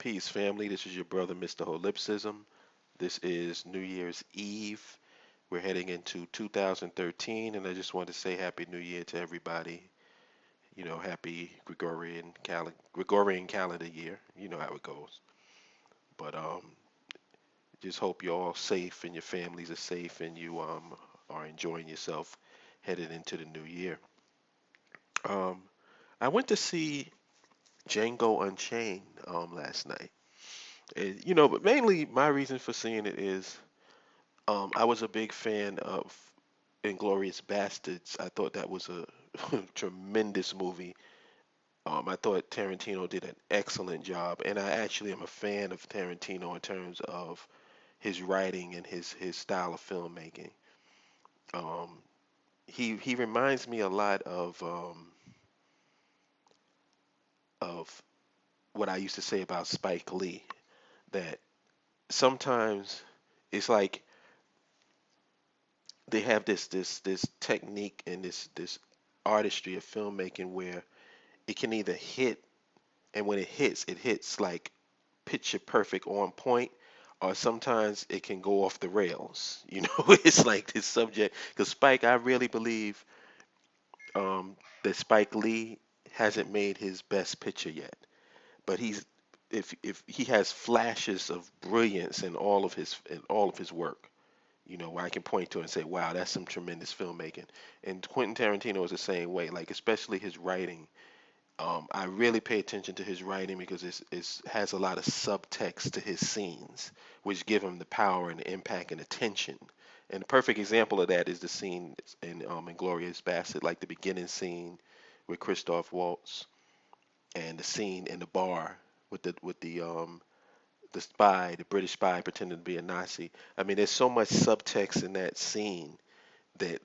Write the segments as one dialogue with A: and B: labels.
A: Peace, family. This is your brother, Mr. Holipsism. This is New Year's Eve. We're heading into 2013, and I just want to say Happy New Year to everybody. Happy Gregorian calendar year. You know how it goes. But just hope you're all safe and your families are safe and you are enjoying yourself headed into the new year. Um, I went to see Django Unchained last night. And, but mainly my reason for seeing it is I was a big fan of Inglorious Bastards. I thought that was a tremendous movie. I thought Tarantino did an excellent job, and I actually am a fan of Tarantino in terms of his writing and his style of filmmaking. Um, he reminds me a lot of what I used to say about Spike Lee. That sometimes it's like they have this technique and this artistry of filmmaking where it can either hit, and when it hits like picture perfect on point, or sometimes it can go off the rails. It's like this subject. Because Spike, I really believe that Spike Lee hasn't made his best picture yet, but he's if he has flashes of brilliance in all of his work. Where I can point to and say, wow, that's some tremendous filmmaking. And Quentin Tarantino is the same way, like especially his writing. I really pay attention to his writing because it has a lot of subtext to his scenes, which give him the power and the impact and attention. And the perfect example of that is the scene in Inglorious Bastard, like the beginning scene with Christoph Waltz, and the scene in the bar with the spy, the British spy pretending to be a Nazi. I mean, there's so much subtext in that scene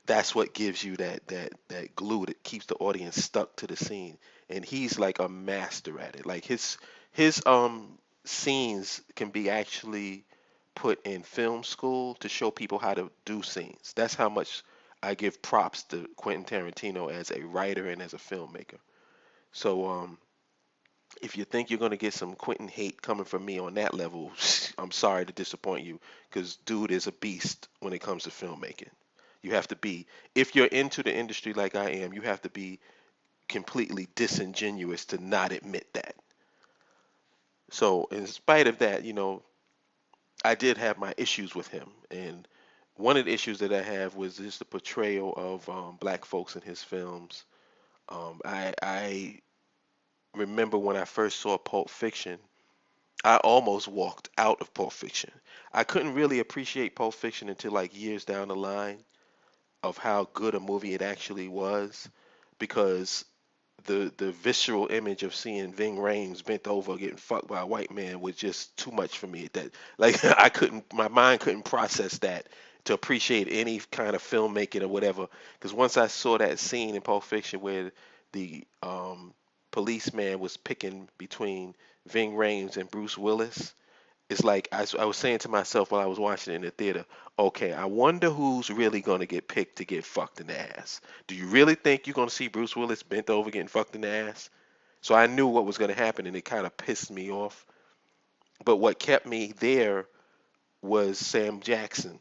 A: that's what gives you that glue that keeps the audience stuck to the scene. And he's like a master at it. Like his scenes can be actually put in film school to show people how to do scenes. That's how much I give props to Quentin Tarantino as a writer and as a filmmaker. So if you think you're going to get some Quentin hate coming from me on that level, I'm sorry to disappoint you, because dude is a beast when it comes to filmmaking. You have to be, if you're into the industry like I am, you have to be completely disingenuous to not admit that. So, in spite of that, I did have my issues with him. And one of the issues that I have was just the portrayal of black folks in his films. I remember when I first saw Pulp Fiction, I almost walked out of Pulp Fiction. I couldn't really appreciate Pulp Fiction until like years down the line of how good a movie it actually was, because the visceral image of seeing Ving Rhames bent over getting fucked by a white man was just too much for me. That like I couldn't, my mind couldn't process that to appreciate any kind of filmmaking or whatever. Because once I saw that scene in Pulp Fiction where the policeman was picking between Ving Rhames and Bruce Willis, it's like I was saying to myself while I was watching it in the theater, okay, I wonder who's really going to get picked to get fucked in the ass. Do you really think you're going to see Bruce Willis bent over getting fucked in the ass? So I knew what was going to happen, and it kind of pissed me off. But what kept me there was Sam Jackson.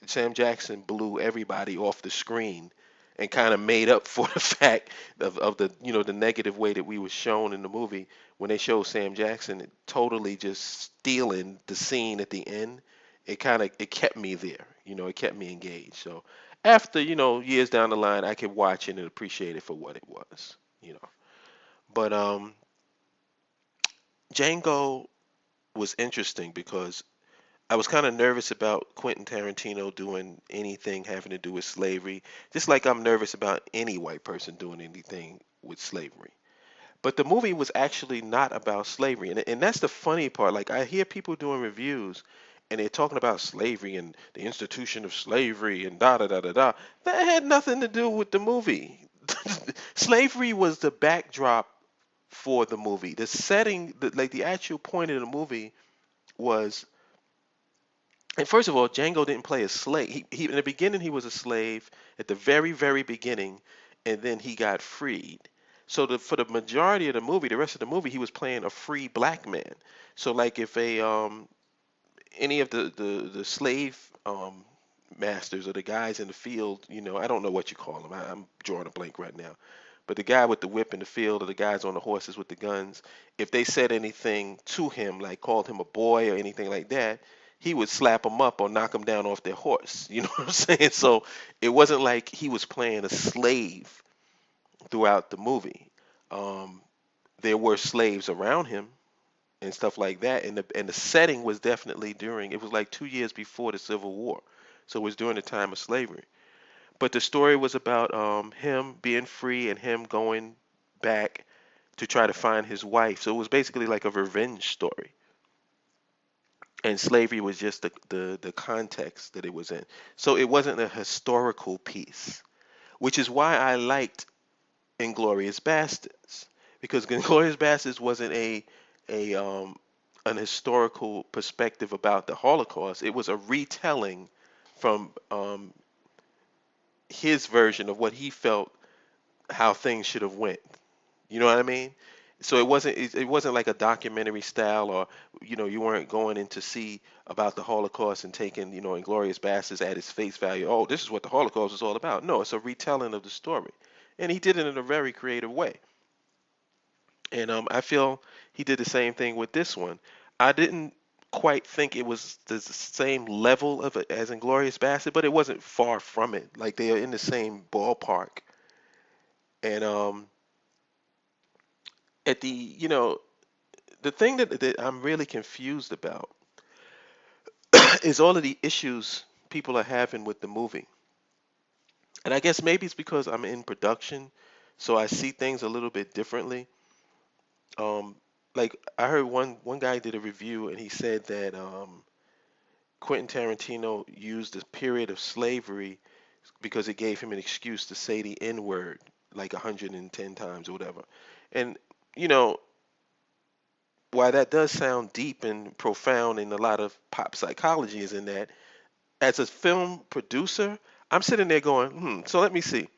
A: Sam Jackson blew everybody off the screen and kind of made up for the fact of the the negative way that we were shown in the movie when they showed Sam Jackson totally just stealing the scene at the end. It kept me there, it kept me engaged. So after years down the line, I could watch it and appreciate it for what it was. But Django was interesting because I was kind of nervous about Quentin Tarantino doing anything having to do with slavery, just like I'm nervous about any white person doing anything with slavery. But the movie was actually not about slavery. And that's the funny part. Like, I hear people doing reviews and they're talking about slavery and the institution of slavery and da da da da da. That had nothing to do with the movie. Slavery was the backdrop for the movie. The setting, like the actual point of the movie was, and first of all, Django didn't play a slave. He in the beginning he was a slave at the very beginning, and then he got freed. So for the majority of the movie, the rest of the movie, he was playing a free black man. So like if a any of the slave masters or the guys in the field, I don't know what you call them. I'm drawing a blank right now. But the guy with the whip in the field or the guys on the horses with the guns, if they said anything to him, like called him a boy or anything like that, he would slap them up or knock them down off their horse. You know what I'm saying? So it wasn't like he was playing a slave throughout the movie. Um, there were slaves around him and stuff like that, and the setting was definitely during. It was like 2 years before the Civil War, so it was during the time of slavery. But the story was about him being free and him going back to try to find his wife. So it was basically like a revenge story. And slavery was just the context that it was in. So it wasn't a historical piece, which is why I liked Inglorious Bastards, because Inglorious Bastards wasn't a an historical perspective about the Holocaust. It was a retelling from his version of what he felt how things should have went. You know what I mean? So it wasn't like a documentary style, or you weren't going in to see about the Holocaust and taking Inglorious Bastards at its face value. Oh, this is what the Holocaust is all about. No, it's a retelling of the story, and he did it in a very creative way. And I feel he did the same thing with this one. I didn't quite think it was the same level of it as Inglorious Bastard, but it wasn't far from it. Like they are in the same ballpark. And at the thing that I'm really confused about is all of the issues people are having with the movie. And I guess maybe it's because I'm in production, so I see things a little bit differently. Um, like I heard one guy did a review and he said that Quentin Tarantino used the period of slavery because it gave him an excuse to say the N word like 110 times or whatever. And you know, while that does sound deep and profound and a lot of pop psychology is in that, as a film producer, I'm sitting there going, so let me see.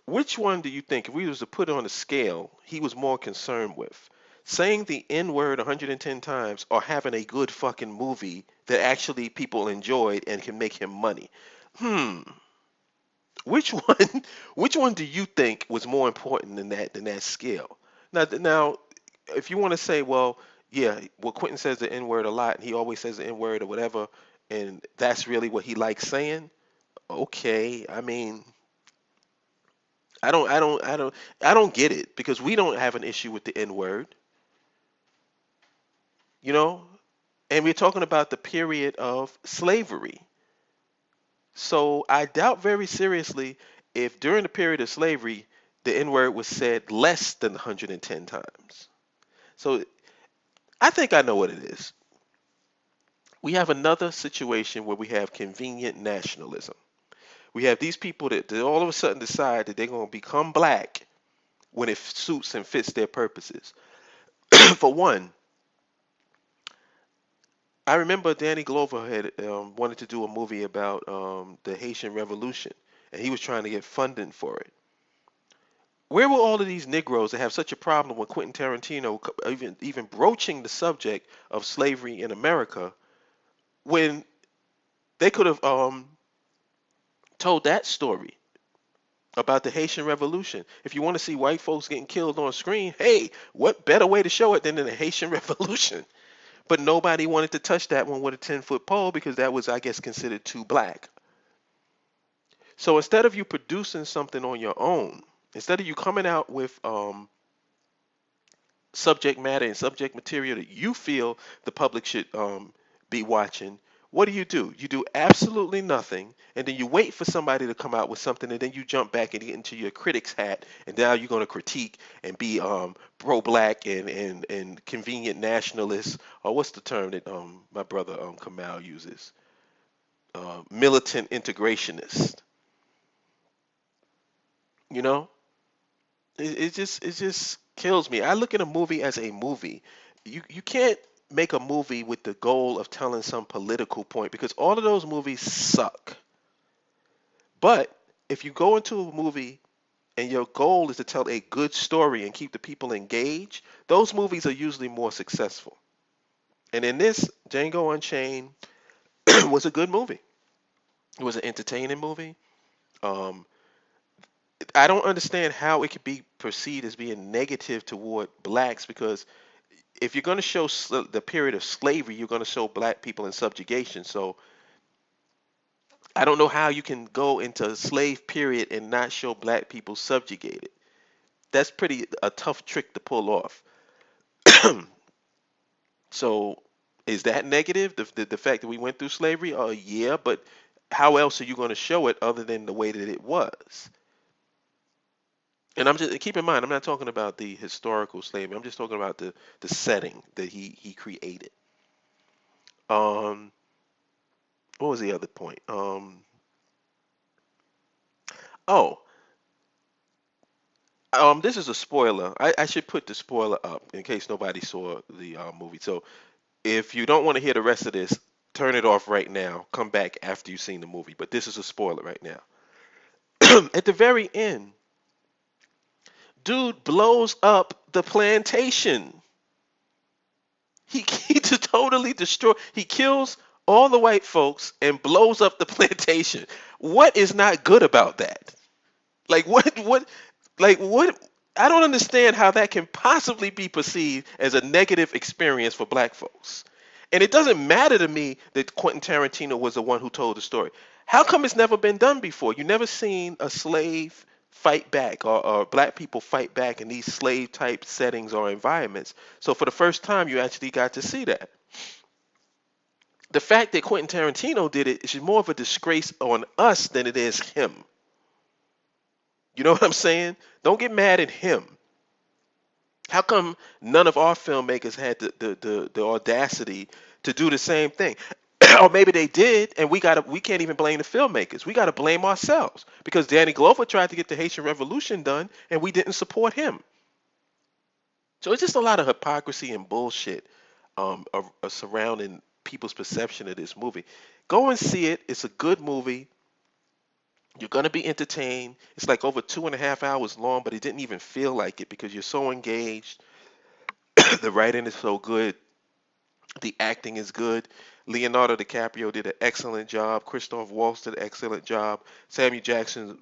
A: Which one do you think, if we was to put on a scale, he was more concerned with? Saying the N word 110 times or having a good fucking movie that actually people enjoyed and can make him money? Hmm. Which one which one do you think was more important than that scale? Now if you want to say, well, yeah, well Quentin says the N word a lot and he always says the N word or whatever, and that's really what he likes saying, okay. I mean, I don't get it because we don't have an issue with the N word, you know? And we're talking about the period of slavery. So I doubt very seriously if during the period of slavery the N word was said less than 110 times. So I think I know what it is. We have another situation where we have convenient nationalism. We have these people that all of a sudden decide that they're going to become black when it suits and fits their purposes. For one, I remember Danny Glover had wanted to do a movie about the Haitian Revolution, and he was trying to get funding for it. Where were all of these Negroes that have such a problem with Quentin Tarantino even broaching the subject of slavery in America when they could have told that story about the Haitian Revolution? If you want to see white folks getting killed on screen, hey, what better way to show it than in the Haitian Revolution? But nobody wanted to touch that one with a 10-foot pole because that was, I guess, considered too black. So instead of you producing something on your own, instead of you coming out with subject matter and subject material that you feel the public should be watching, what do? You do absolutely nothing, and then you wait for somebody to come out with something, and then you jump back and get into your critic's hat, and now you're going to critique and be pro-black and convenient nationalist, or what's the term that my brother Kamal uses? Militant integrationist. You know, it just kills me. I look at a movie as a movie. You can't make a movie with the goal of telling some political point because all of those movies suck. But if you go into a movie and your goal is to tell a good story and keep the people engaged, those movies are usually more successful. And in this, Django Unchained was a good movie. It was an entertaining movie. Um, I don't understand how it could be perceived as being negative toward blacks, because if you're going to show the period of slavery, you're going to show black people in subjugation. So I don't know how you can go into a slave period and not show black people subjugated. That's pretty a tough trick to pull off. So is that negative? The fact that we went through slavery? Yeah, but how else are you going to show it other than the way that it was? And I'm just keep in mind, I'm not talking about the historical slavery. I'm just talking about the setting that he created. Um, what was the other point? Oh, this is a spoiler. I should put the spoiler up in case nobody saw the movie. So if you don't want to hear the rest of this, turn it off right now. Come back after you've seen the movie. But this is a spoiler right now. At the very end, dude blows up the plantation. He just totally destroy. He kills all the white folks and blows up the plantation. What is not good about that? Like what I don't understand how that can possibly be perceived as a negative experience for black folks. And it doesn't matter to me that Quentin Tarantino was the one who told the story. How come it's never been done before? You never seen a slave fight back, or black people fight back in these slave type settings or environments. So for the first time you actually got to see that. The fact that Quentin Tarantino did it is more of a disgrace on us than it is him. You know what I'm saying? Don't get mad at him. How come none of our filmmakers had the audacity to do the same thing? Or maybe they did, and we can't even blame the filmmakers. We gotta blame ourselves because Danny Glover tried to get the Haitian Revolution done, and we didn't support him. So it's just a lot of hypocrisy and bullshit surrounding people's perception of this movie. Go and see it. It's a good movie. You're gonna be entertained. It's like over 2.5 hours long, but it didn't even feel like it because you're so engaged. The writing is so good. The acting is good. Leonardo DiCaprio did an excellent job. Christoph Waltz did an excellent job. Samuel Jackson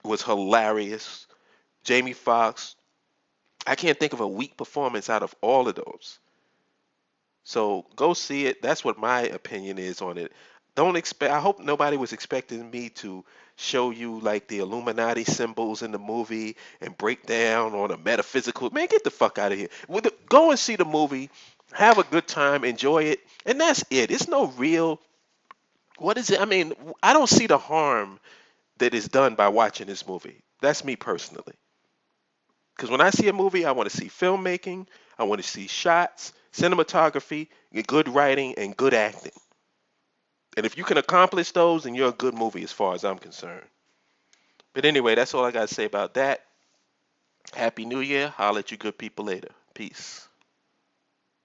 A: was hilarious. Jamie Foxx. I can't think of a weak performance out of all of those. So go see it. That's what my opinion is on it. Don't expect. I hope nobody was expecting me to show you like the Illuminati symbols in the movie and break down on a metaphysical. Man, get the fuck out of here. Go and see the movie, have a good time, enjoy it, and that's it. It's no real. What is it? I mean, I don't see the harm that is done by watching this movie. That's me personally. Because when I see a movie, I want to see filmmaking, I want to see shots, cinematography, good writing, and good acting. And if you can accomplish those, then you're a good movie as far as I'm concerned. But anyway, that's all I got to say about that. Happy New Year. Holla at you good people later. Peace.